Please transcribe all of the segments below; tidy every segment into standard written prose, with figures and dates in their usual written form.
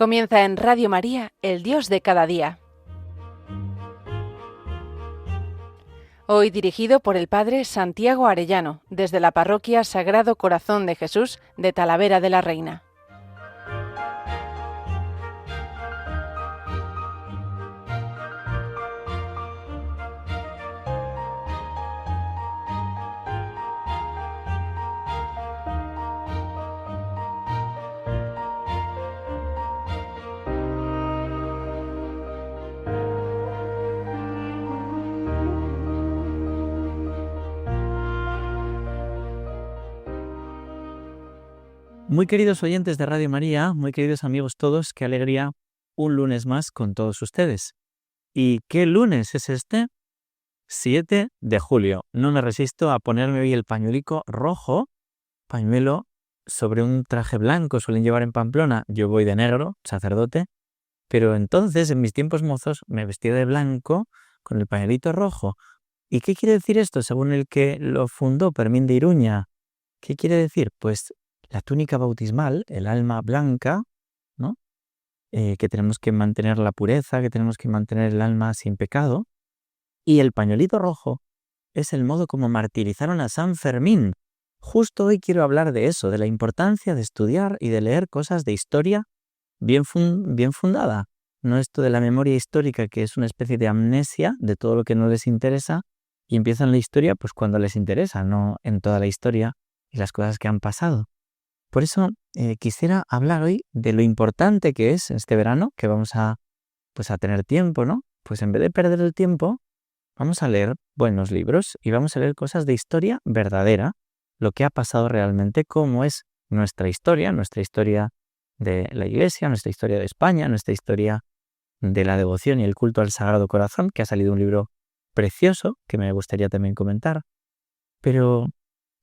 Comienza en Radio María, el Dios de cada día. Hoy dirigido por el Padre Santiago Arellano, desde la Parroquia Sagrado Corazón de Jesús de Talavera de la Reina. Muy queridos oyentes de Radio María, muy queridos amigos todos, qué alegría un lunes más con todos ustedes. ¿Y qué lunes es este? 7 de julio. No me resisto a ponerme hoy el pañuelico rojo, pañuelo sobre un traje blanco, suelen llevar en Pamplona. Yo voy de negro, sacerdote, pero entonces en mis tiempos mozos me vestía de blanco con el pañuelito rojo. ¿Y qué quiere decir esto según el que lo fundó, Fermín de Iruña? ¿Qué quiere decir? Pues la túnica bautismal, el alma blanca, ¿no? Que tenemos que mantener la pureza, que tenemos que mantener el alma sin pecado. Y el pañuelito rojo es el modo como martirizaron a San Fermín. Justo hoy quiero hablar de eso, de la importancia de estudiar y de leer cosas de historia bien fundada. No esto de la memoria histórica, que es una especie de amnesia de todo lo que no les interesa, y empiezan la historia pues cuando les interesa, no en toda la historia y las cosas que han pasado. Por eso quisiera hablar hoy de lo importante que es este verano, que vamos a tener tiempo, ¿no? Pues en vez de perder el tiempo, vamos a leer buenos libros y vamos a leer cosas de historia verdadera, lo que ha pasado realmente, cómo es nuestra historia de la Iglesia, nuestra historia de España, nuestra historia de la devoción y el culto al Sagrado Corazón, que ha salido un libro precioso que me gustaría también comentar. Pero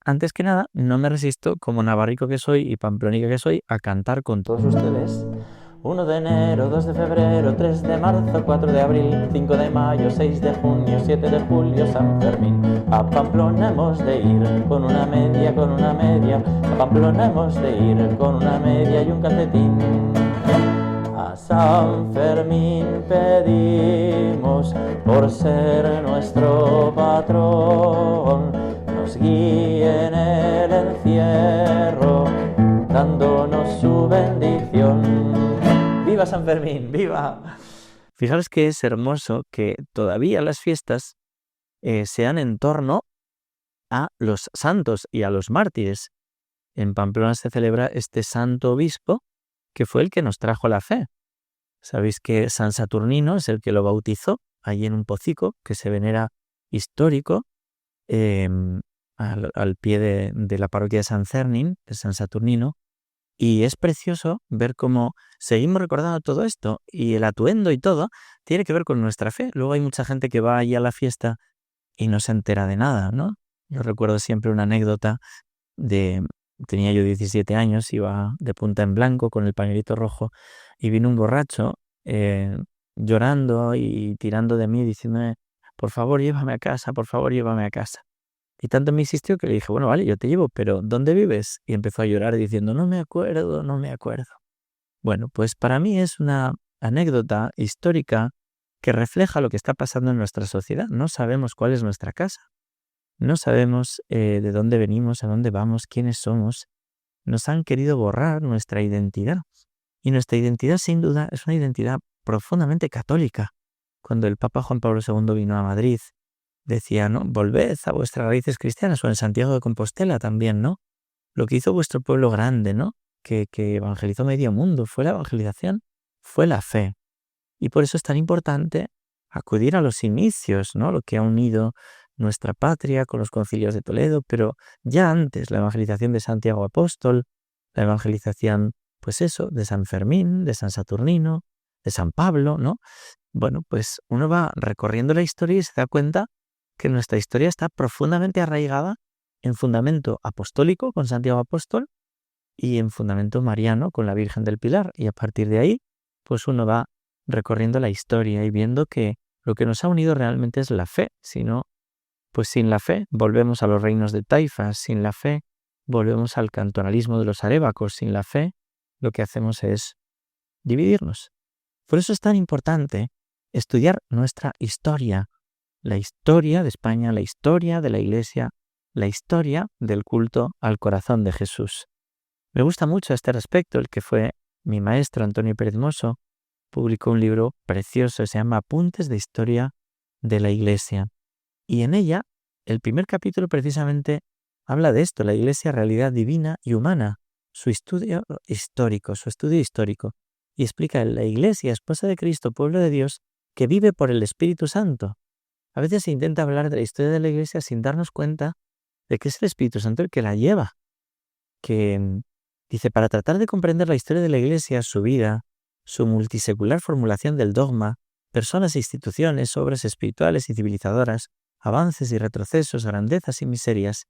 antes que nada, no me resisto, como navarrico que soy y pamplónica que soy, a cantar con todos ustedes. 1 de enero, 2 de febrero, 3 de marzo, 4 de abril, 5 de mayo, 6 de junio, 7 de julio, San Fermín. A Pamplona hemos de ir con una media, a Pamplona hemos de ir con una media y un calcetín. A San Fermín pedimos, por ser nuestro patrón, nos guíe en el encierro, dándonos su bendición. ¡Viva San Fermín! ¡Viva! Fijaros que es hermoso que todavía las fiestas sean en torno a los santos y a los mártires. En Pamplona se celebra este santo obispo que fue el que nos trajo la fe. Sabéis que San Saturnino es el que lo bautizó allí en un pocico que se venera histórico al pie de la parroquia de San Cernin, de San Saturnino, y es precioso ver cómo seguimos recordando todo esto y el atuendo y todo tiene que ver con nuestra fe. Luego hay mucha gente que va allí a la fiesta y no se entera de nada, ¿no? Yo recuerdo siempre una anécdota tenía yo 17 años, iba de punta en blanco con el pañuelito rojo y vino un borracho llorando y tirando de mí diciéndome, por favor, llévame a casa, por favor, llévame a casa. Y tanto me insistió que le dije, bueno, vale, yo te llevo, pero ¿dónde vives? Y empezó a llorar diciendo, no me acuerdo. Bueno, pues para mí es una anécdota histórica que refleja lo que está pasando en nuestra sociedad. No sabemos cuál es nuestra casa. No sabemos de dónde venimos, a dónde vamos, quiénes somos. Nos han querido borrar nuestra identidad. Y nuestra identidad, sin duda, es una identidad profundamente católica. Cuando el Papa Juan Pablo II vino a Madrid, decía, ¿no? Volved a vuestras raíces cristianas, o en Santiago de Compostela también, ¿no? Lo que hizo vuestro pueblo grande, ¿no? Que evangelizó medio mundo, fue la evangelización, fue la fe. Y por eso es tan importante acudir a los inicios, ¿no? Lo que ha unido nuestra patria con los concilios de Toledo, pero ya antes, la evangelización de Santiago Apóstol, la evangelización, pues eso, de San Fermín, de San Saturnino, de San Pablo, ¿no? Bueno, pues uno va recorriendo la historia y se da cuenta que nuestra historia está profundamente arraigada en fundamento apostólico con Santiago Apóstol y en fundamento mariano con la Virgen del Pilar. Y a partir de ahí, pues uno va recorriendo la historia y viendo que lo que nos ha unido realmente es la fe. Si no, pues sin la fe volvemos a los reinos de taifas, sin la fe volvemos al cantonalismo de los arébacos, sin la fe lo que hacemos es dividirnos. Por eso es tan importante estudiar nuestra historia, la historia de España, la historia de la Iglesia, la historia del culto al corazón de Jesús. Me gusta mucho a este respecto, el que fue mi maestro Antonio Pérez Mosso, publicó un libro precioso, se llama Apuntes de Historia de la Iglesia. Y en ella, el primer capítulo precisamente habla de esto, la Iglesia, realidad divina y humana, su estudio histórico, y explica la Iglesia, esposa de Cristo, pueblo de Dios, que vive por el Espíritu Santo. A veces se intenta hablar de la historia de la Iglesia sin darnos cuenta de que es el Espíritu Santo el que la lleva. Que dice, para tratar de comprender la historia de la Iglesia, su vida, su multisecular formulación del dogma, personas e instituciones, obras espirituales y civilizadoras, avances y retrocesos, grandezas y miserias,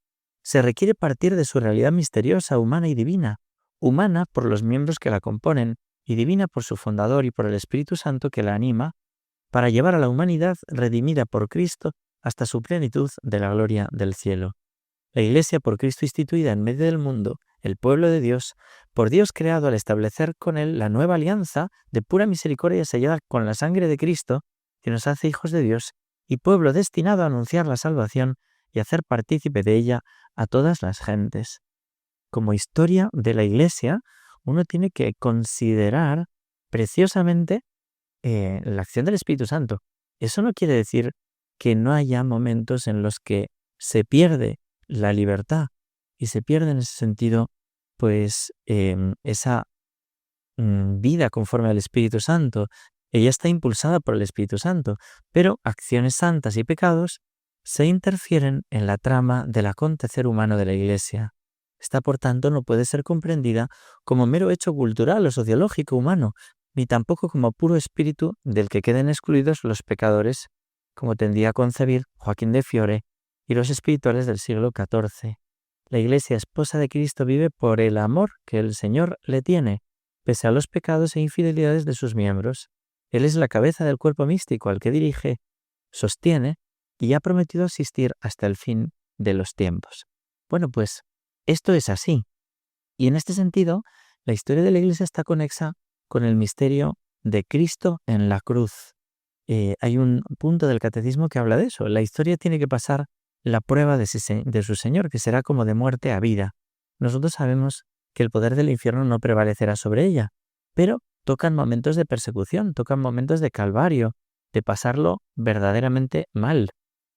se requiere partir de su realidad misteriosa, humana y divina, humana por los miembros que la componen y divina por su fundador y por el Espíritu Santo que la anima, para llevar a la humanidad redimida por Cristo hasta su plenitud de la gloria del cielo. La Iglesia por Cristo instituida en medio del mundo, el pueblo de Dios, por Dios creado al establecer con Él la nueva alianza de pura misericordia sellada con la sangre de Cristo, que nos hace hijos de Dios, y pueblo destinado a anunciar la salvación y hacer partícipe de ella a todas las gentes. Como historia de la Iglesia, uno tiene que considerar preciosamente la acción del Espíritu Santo. Eso no quiere decir que no haya momentos en los que se pierde la libertad y se pierde en ese sentido pues esa vida conforme al Espíritu Santo. Ella está impulsada por el Espíritu Santo, pero acciones santas y pecados se interfieren en la trama del acontecer humano de la Iglesia. Esta, por tanto, no puede ser comprendida como mero hecho cultural o sociológico humano, ni tampoco como puro espíritu del que queden excluidos los pecadores, como tendía a concebir Joaquín de Fiore y los espirituales del siglo XIV. La Iglesia, esposa de Cristo, vive por el amor que el Señor le tiene, pese a los pecados e infidelidades de sus miembros. Él es la cabeza del cuerpo místico al que dirige, sostiene y ha prometido asistir hasta el fin de los tiempos. Bueno, pues esto es así. Y en este sentido, la historia de la Iglesia está conexa con el misterio de Cristo en la cruz. Hay un punto del catecismo que habla de eso. La historia tiene que pasar la prueba de su Señor, que será como de muerte a vida. Nosotros sabemos que el poder del infierno no prevalecerá sobre ella, pero tocan momentos de persecución, tocan momentos de calvario, de pasarlo verdaderamente mal.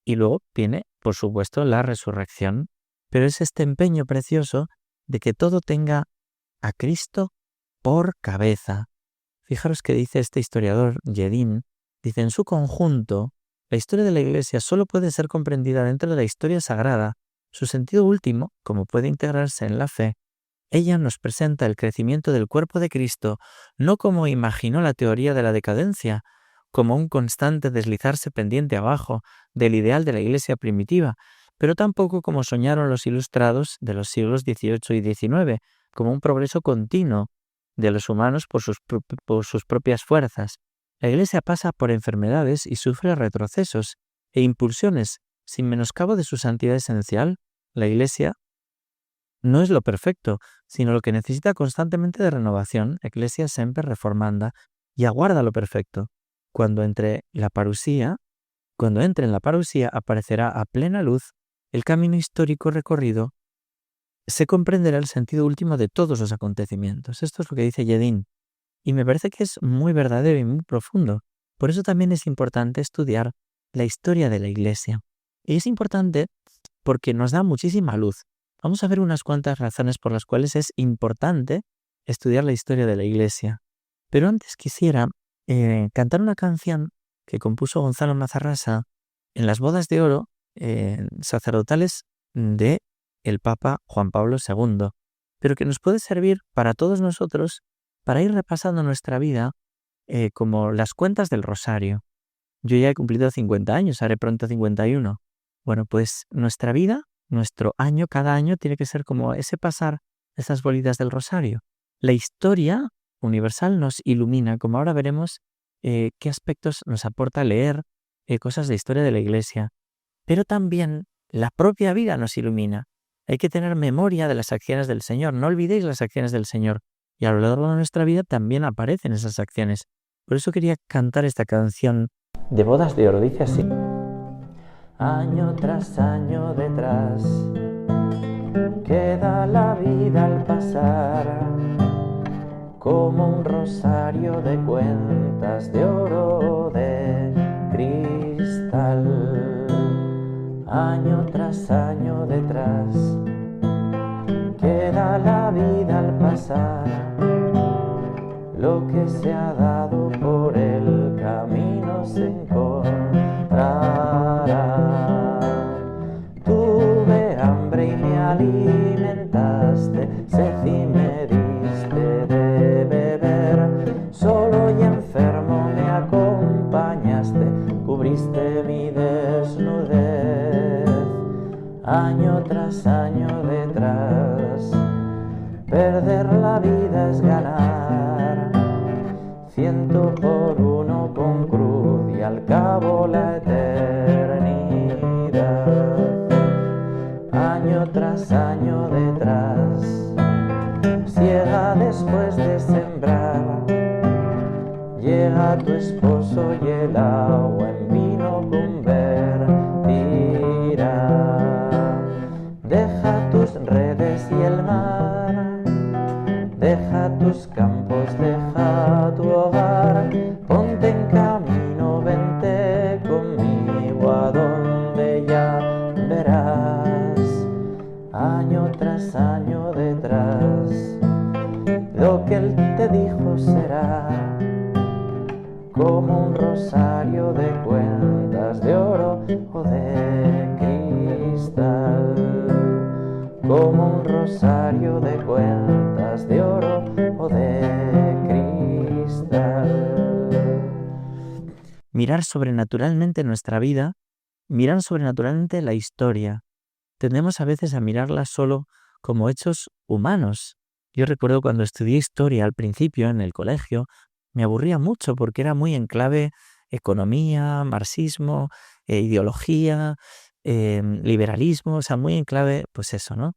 Y luego viene, por supuesto, la resurrección, pero es este empeño precioso de que todo tenga a Cristo por cabeza. Fijaros que dice este historiador Jedin, dice, en su conjunto, la historia de la Iglesia solo puede ser comprendida dentro de la historia sagrada. Su sentido último, como puede integrarse en la fe, ella nos presenta el crecimiento del cuerpo de Cristo no como imaginó la teoría de la decadencia, como un constante deslizarse pendiente abajo del ideal de la Iglesia primitiva, pero tampoco como soñaron los ilustrados de los siglos XVIII y XIX, como un progreso continuo de los humanos por sus propias fuerzas. La Iglesia pasa por enfermedades y sufre retrocesos e impulsiones sin menoscabo de su santidad esencial. La Iglesia no es lo perfecto, sino lo que necesita constantemente de renovación, Ecclesia sempre reformanda, y aguarda lo perfecto. Cuando entre en la parusía, aparecerá a plena luz el camino histórico recorrido, se comprenderá el sentido último de todos los acontecimientos. Esto es lo que dice Jedin, y me parece que es muy verdadero y muy profundo. Por eso también es importante estudiar la historia de la Iglesia. Y es importante porque nos da muchísima luz. Vamos a ver unas cuantas razones por las cuales es importante estudiar la historia de la Iglesia. Pero antes quisiera cantar una canción que compuso Gonzalo Mazarrasa en las bodas de oro sacerdotales de el Papa Juan Pablo II, pero que nos puede servir para todos nosotros para ir repasando nuestra vida como las cuentas del rosario. Yo ya he cumplido 50 años, haré pronto 51. Bueno, pues nuestra vida, nuestro año, cada año tiene que ser como ese pasar esas bolitas del rosario. La historia universal nos ilumina, como ahora veremos qué aspectos nos aporta leer cosas de historia de la Iglesia. Pero también la propia vida nos ilumina. Hay que tener memoria de las acciones del Señor. No olvidéis las acciones del Señor. y a lo largo de nuestra vida también aparecen esas acciones. Por eso quería cantar esta canción de Bodas de Oro. Dice así: año tras año detrás, queda la vida al pasar, como un rosario de cuentas de oro de cristal. Año tras año detrás, queda la vida al pasar, lo que se ha dado por el camino se encontrará. Tuve hambre y me alimentaste, sed y me diste de beber, solo y enfermo me acompañaste, cubriste mi desnudez. Año tras año detrás, perder la vida es ganar, 100 por 1 con cruz y al cabo la eternidad. Año tras año detrás, ciega después de sembrar, llega tu esposo y el agua en vino convertirá. Deja tus redes y el mar, deja tus campos, deja tu hogar, ponte en camino, vente conmigo a donde ya verás. Año tras año detrás, lo que él te dijo será, como un rosario de cuentas de oro o de cristal, como un rosario de cuentas de oro o de cristal. Mirar sobrenaturalmente nuestra vida, mirar sobrenaturalmente la historia. Tendemos a veces a mirarla solo como hechos humanos. Yo recuerdo cuando estudié historia al principio en el colegio, me aburría mucho porque era muy en clave economía, marxismo, ideología, liberalismo, o sea, muy en clave, pues eso, ¿no?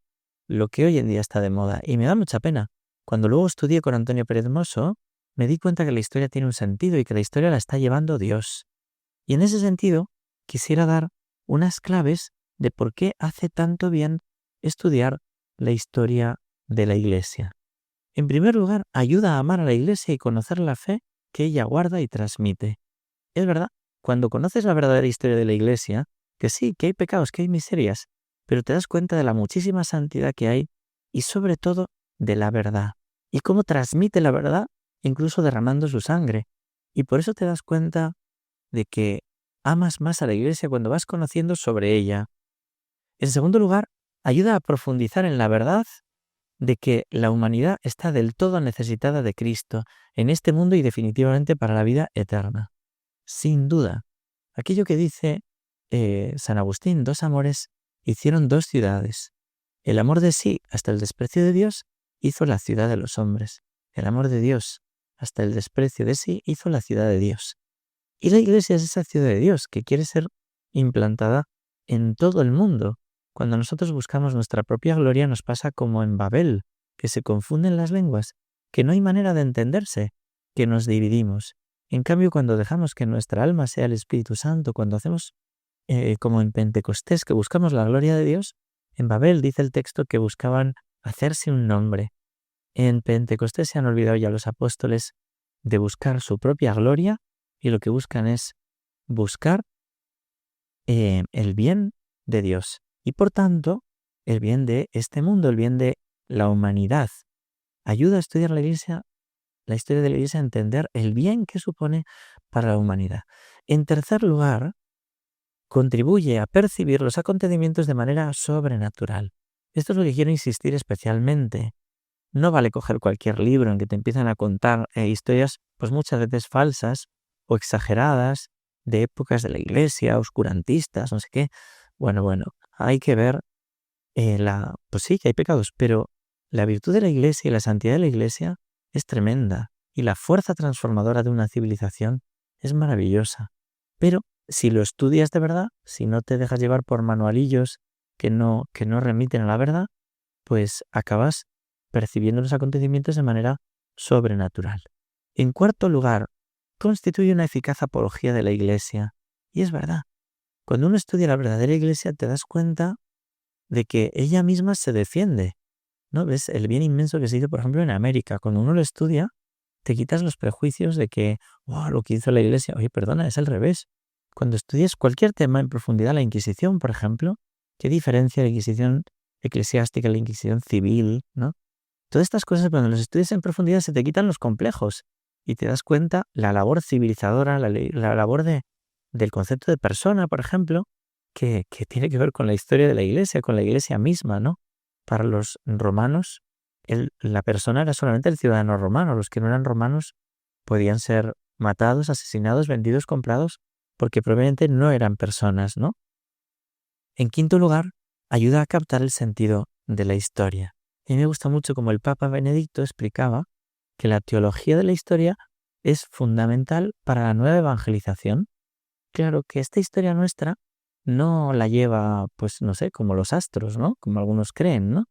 Lo que hoy en día está de moda. Y me da mucha pena. Cuando luego estudié con Antonio Pérez Mosso, me di cuenta que la historia tiene un sentido y que la historia la está llevando Dios. Y en ese sentido, quisiera dar unas claves de por qué hace tanto bien estudiar la historia de la Iglesia. En primer lugar, ayuda a amar a la Iglesia y conocer la fe que ella guarda y transmite. Es verdad, cuando conoces la verdadera historia de la Iglesia, que sí, que hay pecados, que hay miserias, pero te das cuenta de la muchísima santidad que hay y sobre todo de la verdad. Y cómo transmite la verdad incluso derramando su sangre. Y por eso te das cuenta de que amas más a la Iglesia cuando vas conociendo sobre ella. En segundo lugar, ayuda a profundizar en la verdad de que la humanidad está del todo necesitada de Cristo en este mundo y definitivamente para la vida eterna. Sin duda. Aquello que dice San Agustín, 2 amores hicieron 2 ciudades. El amor de sí hasta el desprecio de Dios hizo la ciudad de los hombres. El amor de Dios hasta el desprecio de sí hizo la ciudad de Dios. Y la Iglesia es esa ciudad de Dios que quiere ser implantada en todo el mundo. Cuando nosotros buscamos nuestra propia gloria nos pasa como en Babel, que se confunden las lenguas, que no hay manera de entenderse, que nos dividimos. En cambio, cuando dejamos que nuestra alma sea el Espíritu Santo, cuando hacemos como en Pentecostés, que buscamos la gloria de Dios, en Babel dice el texto que buscaban hacerse un nombre. En Pentecostés se han olvidado ya los apóstoles de buscar su propia gloria y lo que buscan es buscar el bien de Dios. Y por tanto, el bien de este mundo, el bien de la humanidad. Ayuda a estudiar la Iglesia, la historia de la Iglesia, a entender el bien que supone para la humanidad. En tercer lugar, contribuye a percibir los acontecimientos de manera sobrenatural. Esto es lo que quiero insistir especialmente. No vale coger cualquier libro en que te empiezan a contar historias, pues muchas veces falsas o exageradas, de épocas de la Iglesia, oscurantistas, no sé qué. Bueno, hay que ver pues sí, que hay pecados, pero la virtud de la Iglesia y la santidad de la Iglesia es tremenda y la fuerza transformadora de una civilización es maravillosa. Pero si lo estudias de verdad, si no te dejas llevar por manualillos que no remiten a la verdad, pues acabas percibiendo los acontecimientos de manera sobrenatural. En cuarto lugar, constituye una eficaz apología de la Iglesia. Y es verdad, cuando uno estudia la verdadera Iglesia te das cuenta de que ella misma se defiende, ¿no? ¿Ves el bien inmenso que se hizo, por ejemplo, en América? Cuando uno lo estudia, te quitas los prejuicios de que, lo que hizo la Iglesia, oye, perdona, es al revés. Cuando estudias cualquier tema en profundidad, la Inquisición, por ejemplo, ¿qué diferencia la Inquisición eclesiástica, la Inquisición civil, ¿no? Todas estas cosas, cuando los estudias en profundidad, se te quitan los complejos y te das cuenta la labor civilizadora, la labor del concepto de persona, por ejemplo, que tiene que ver con la historia de la Iglesia, con la Iglesia misma, ¿no? Para los romanos, la persona era solamente el ciudadano romano. Los que no eran romanos podían ser matados, asesinados, vendidos, comprados, porque probablemente no eran personas, ¿no? En quinto lugar, ayuda a captar el sentido de la historia. Y a mí me gusta mucho como el Papa Benedicto explicaba que la teología de la historia es fundamental para la nueva evangelización. Claro que esta historia nuestra no la lleva, pues no sé, como los astros, ¿no? Como algunos creen, ¿no?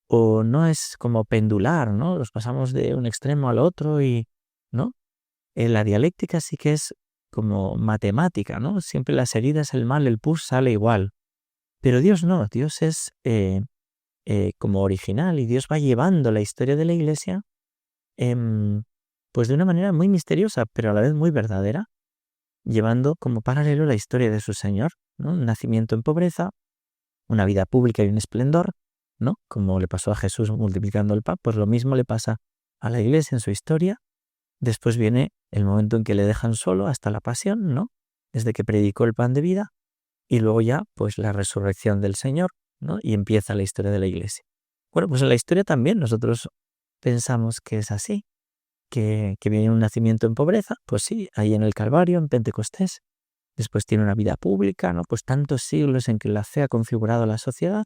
O no es como pendular, ¿no? Los pasamos de un extremo al otro y, ¿no? La dialéctica sí que es como matemática, ¿no? Siempre las heridas, el mal, el pus sale igual. Pero Dios no, Dios es como original y Dios va llevando la historia de la Iglesia pues de una manera muy misteriosa, pero a la vez muy verdadera, llevando como paralelo la historia de su Señor, ¿no? Un nacimiento en pobreza, una vida pública y un esplendor, ¿no? Como le pasó a Jesús multiplicando el pan, pues lo mismo le pasa a la Iglesia en su historia. Después viene el momento en que le dejan solo hasta la pasión, ¿no? Desde que predicó el pan de vida, y luego ya, pues la resurrección del Señor, ¿no? Y empieza la historia de la Iglesia. Bueno, pues en la historia también nosotros pensamos que es así, que viene un nacimiento en pobreza, pues sí, ahí en el Calvario, en Pentecostés. Después tiene una vida pública, ¿no? Pues tantos siglos en que la fe ha configurado la sociedad.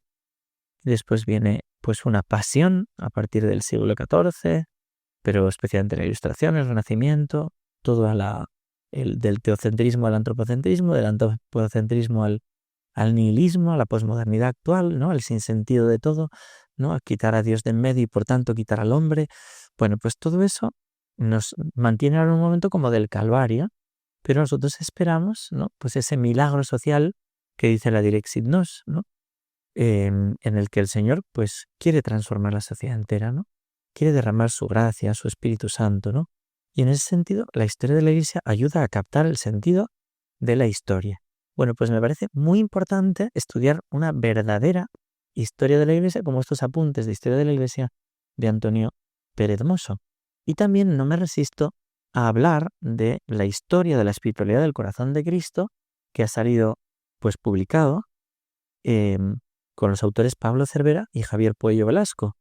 Después viene pues una pasión a partir del siglo XIV, pero especialmente la Ilustración, el Renacimiento, todo del teocentrismo al antropocentrismo, del antropocentrismo al nihilismo, a la posmodernidad actual, ¿no? Al sinsentido de todo, ¿no? A quitar a Dios de en medio y por tanto quitar al hombre. Bueno, pues todo eso nos mantiene ahora en un momento como del Calvario, pero nosotros esperamos, ¿no? Pues ese milagro social que dice la Direxit Nos, ¿no? En el que el Señor pues quiere transformar la sociedad entera, ¿no? Quiere derramar su gracia, su Espíritu Santo, ¿no? Y en ese sentido, la historia de la Iglesia ayuda a captar el sentido de la historia. Bueno, pues me parece muy importante estudiar una verdadera historia de la Iglesia, como estos apuntes de historia de la Iglesia de Antonio Pérez Mosso. Y también no me resisto a hablar de la historia de la espiritualidad del corazón de Cristo, que ha salido pues publicado con los autores Pablo Cervera y Javier Puello Velasco,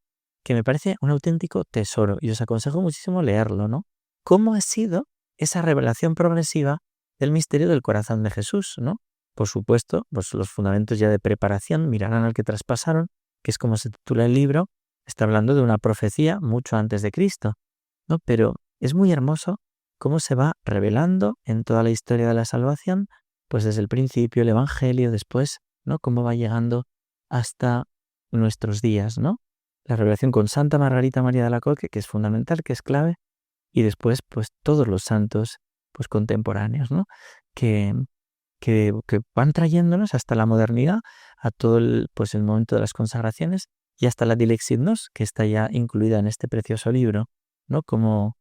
que me parece un auténtico tesoro y os aconsejo muchísimo leerlo, ¿no? ¿Cómo ha sido esa revelación progresiva del misterio del corazón de Jesús, ¿no? Por supuesto, pues los fundamentos ya de preparación, mirarán al que traspasaron, que es como se titula el libro, está hablando de una profecía mucho antes de Cristo, ¿no? Pero es muy hermoso cómo se va revelando en toda la historia de la salvación, pues desde el principio, el Evangelio, después, ¿no? Cómo va llegando hasta nuestros días, ¿no? La revelación con Santa Margarita María de Alacoque, que es fundamental, que es clave, y después, pues todos los santos, pues contemporáneos, ¿no? Que van trayéndonos hasta la modernidad, a todo el momento de las consagraciones y hasta la Dilexit Nos, que está ya incluida en este precioso libro, ¿no? Cómo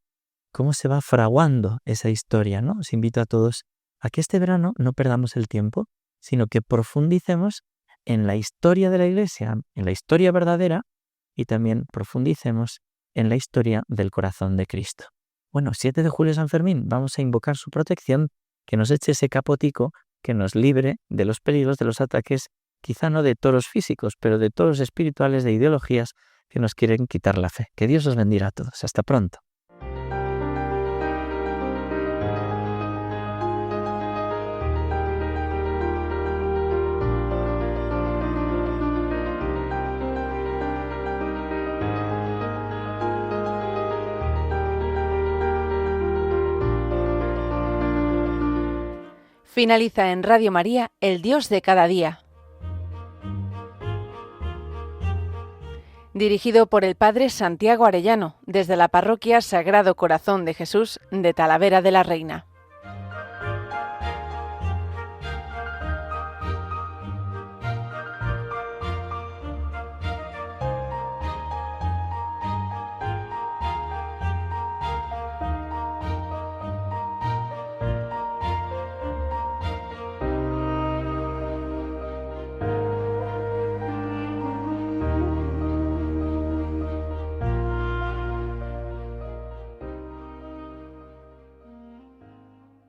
se va fraguando esa historia, ¿no? Os invito a todos a que este verano no perdamos el tiempo, sino que profundicemos en la historia de la Iglesia, en la historia verdadera, y también profundicemos en la historia del corazón de Cristo. Bueno, 7 de julio San Fermín, vamos a invocar su protección, que nos eche ese capotico, que nos libre de los peligros, de los ataques, quizá no de toros físicos, pero de toros espirituales, de ideologías que nos quieren quitar la fe. Que Dios os bendiga a todos. Hasta pronto. Finaliza en Radio María, El Dios de cada día. dirigido por el padre Santiago Arellano, desde la parroquia Sagrado Corazón de Jesús de Talavera de la Reina.